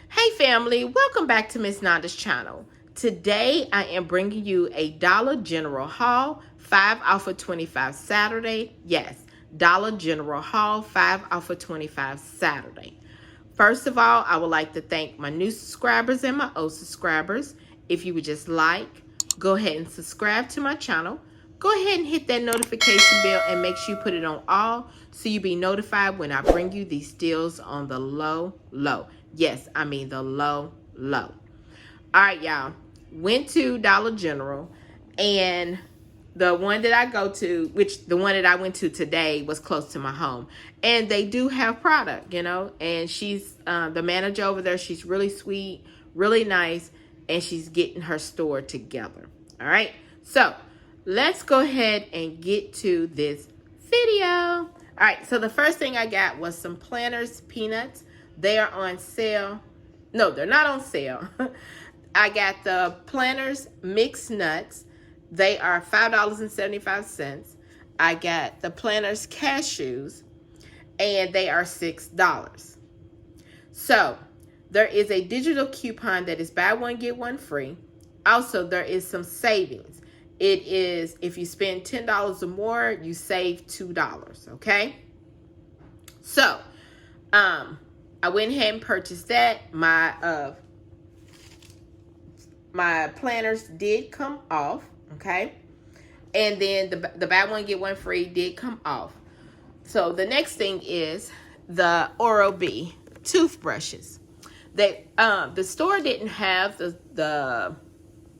Hey family, welcome back to Miss Nanda's channel. Today I am bringing you a Dollar General haul, 5 off of 25 Saturday. Yes, Dollar General haul, 5 off of 25 Saturday. First of all, I would like to thank my new subscribers and my old subscribers. If you would just like, go ahead and subscribe to my channel. Go ahead and hit that notification bell and make sure you put it on all so you'll be notified when I bring you these deals on the low. Yes, I mean the low. All right, y'all. Went to Dollar General, and the one that I go to, the one that I went to today was close to my home. And they do have product, and she's the manager over there. She's really sweet, really nice, and she's getting her store together. All right. So let's go ahead and get to this video. All right. So the first thing I got was some Planters peanuts. They are on sale. No, they're not on sale. I got the Planters mixed nuts. They are $5.75. I got the Planters cashews, and they are $6. So there is a digital coupon that is buy one, get one free. Also, there is some savings. It is, if you spend $10 or more, you save $2, okay? So, I went ahead and purchased that. My Planters did come off, okay? And then the buy one, get one free did come off. So the next thing is the Oral-B toothbrushes. The store didn't have the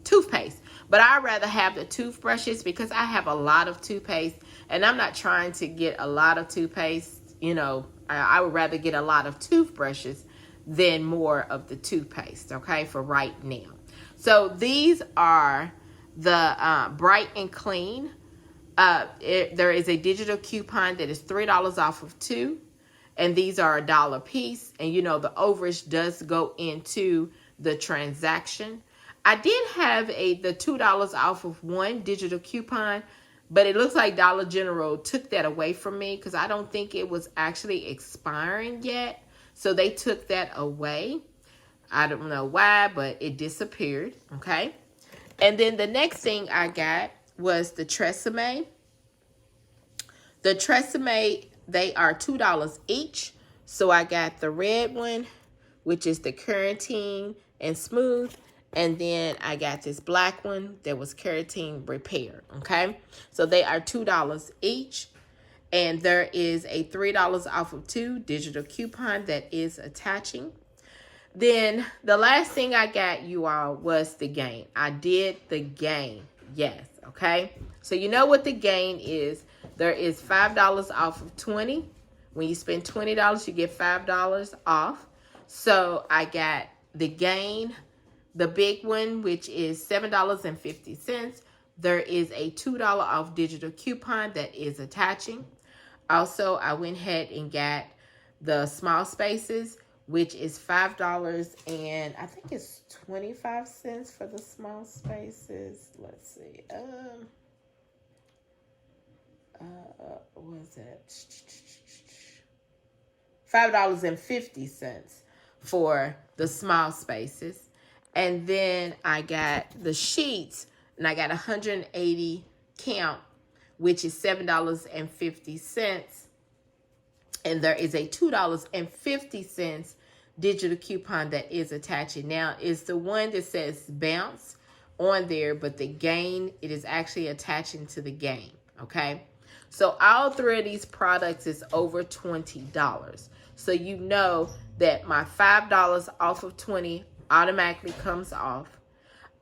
toothpaste, but I'd rather have the toothbrushes because I have a lot of toothpaste, and I'm not trying to get a lot of toothpaste. I would rather get a lot of toothbrushes than more of the toothpaste, okay, for right now. So these are the Bright and Clean. There is a digital coupon that is $3 off of 2, and these are $1 a piece. And the overage does go into the transaction. I did have the $2 off of 1 digital coupon, but it looks like Dollar General took that away from me because I don't think it was actually expiring yet. So they took that away. I don't know why, but it disappeared, okay? And then the next thing I got was the Tresemme. The Tresemme, they are $2 each. So I got the red one, which is the Keratin and Smooth. And then I got this black one that was Keratin Repair, okay? So they are $2 each. And there is a $3 off of 2 digital coupon that is attaching. Then the last thing I got, you all, was the Gain. I did the Gain, yes, okay? So you know what the Gain is. There is $5 off of 20. When you spend $20, you get $5 off. So I got the Gain, the big one, which is $7.50. There is a $2 off digital coupon that is attaching. Also, I went ahead and got the small spaces, which is $5 and I think it's 25 cents for the small spaces. Let's see. What is that? $5.50 for the small spaces. And then I got the sheets, and I got 180 count, which is $7.50. And there is a $2.50 digital coupon that is attaching. Now, it's the one that says bounce on there, but the Gain, it is actually attaching to the Gain, okay? So all 3 of these products is over $20. So you know that my $5 off of 20 automatically comes off.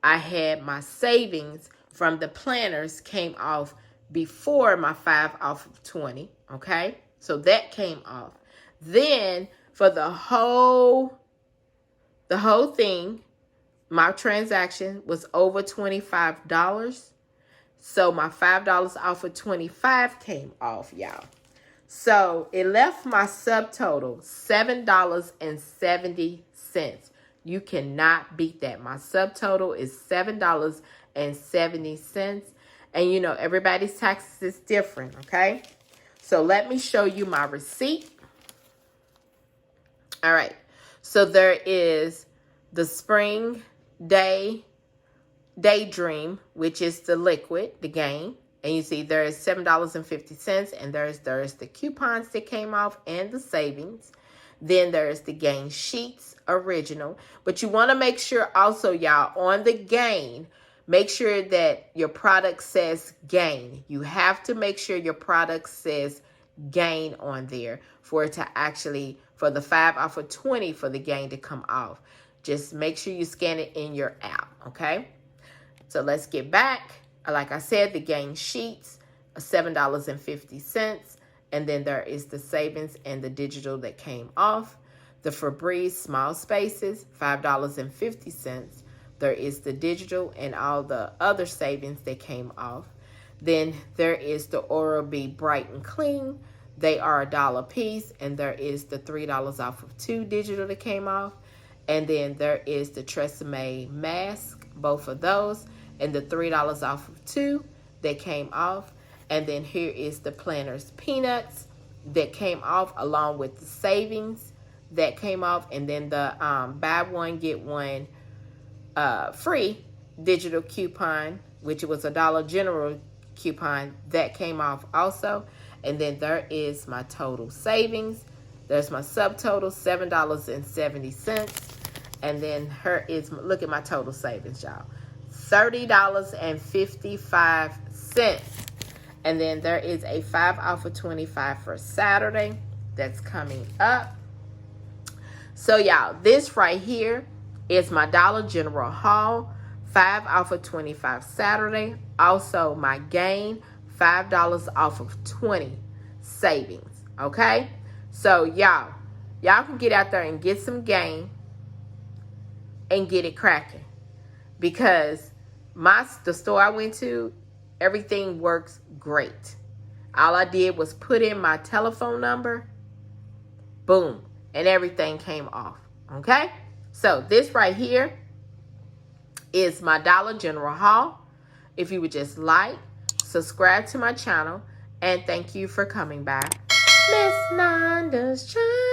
I had my savings from the Planters came off before my 5 off of 20, okay? So that came off. Then for the whole thing, my transaction was over $25. So my $5 off of 25 came off, y'all. So it left my subtotal $7.70. You cannot beat that. My subtotal is $7.70. And everybody's taxes is different, okay? So let me show you my receipt. All right. So there is the Spring Daydream, which is the liquid, the Gain. And you see there is $7.50, and there's the coupons that came off and the savings. Then there's the Gain Sheets Original. But you want to make sure also, y'all, on the Gain, make sure that your product says Gain. You have to make sure your product says Gain on there for it to actually, for the 5 off of 20 for the Gain to come off. Just make sure you scan it in your app, okay? So let's get back. Like I said, the Gain Sheets are $7.50. And then there is the savings and the digital that came off. The Febreze Small Spaces, $5.50. There is the digital and all the other savings that came off. Then there is the Oral-B Bright and Clean. They are $1 a piece. And there is the $3 off of 2 digital that came off. And then there is the Tresemme Mask, both of those. And the $3 off of 2 that came off. And then here is the Planters Peanuts that came off, along with the savings that came off. And then the buy one, get one free digital coupon, which was a Dollar General coupon, that came off also. And then there is my total savings. There's my subtotal, $7.70. And then here is, look at my total savings, y'all. $30.55. And then there is a 5 off of 25 for Saturday that's coming up. So y'all, this right here is my Dollar General haul, 5 off of 25 Saturday. Also my Gain, $5 off of 20 savings. Okay, so y'all can get out there and get some Gain and get it cracking, because the store I went to, everything works great. All I did was put in my telephone number, boom, and everything came off. Okay, so this right here is my Dollar General haul. If you would just like, subscribe to my channel, and thank you for coming by Miss Nanda's channel.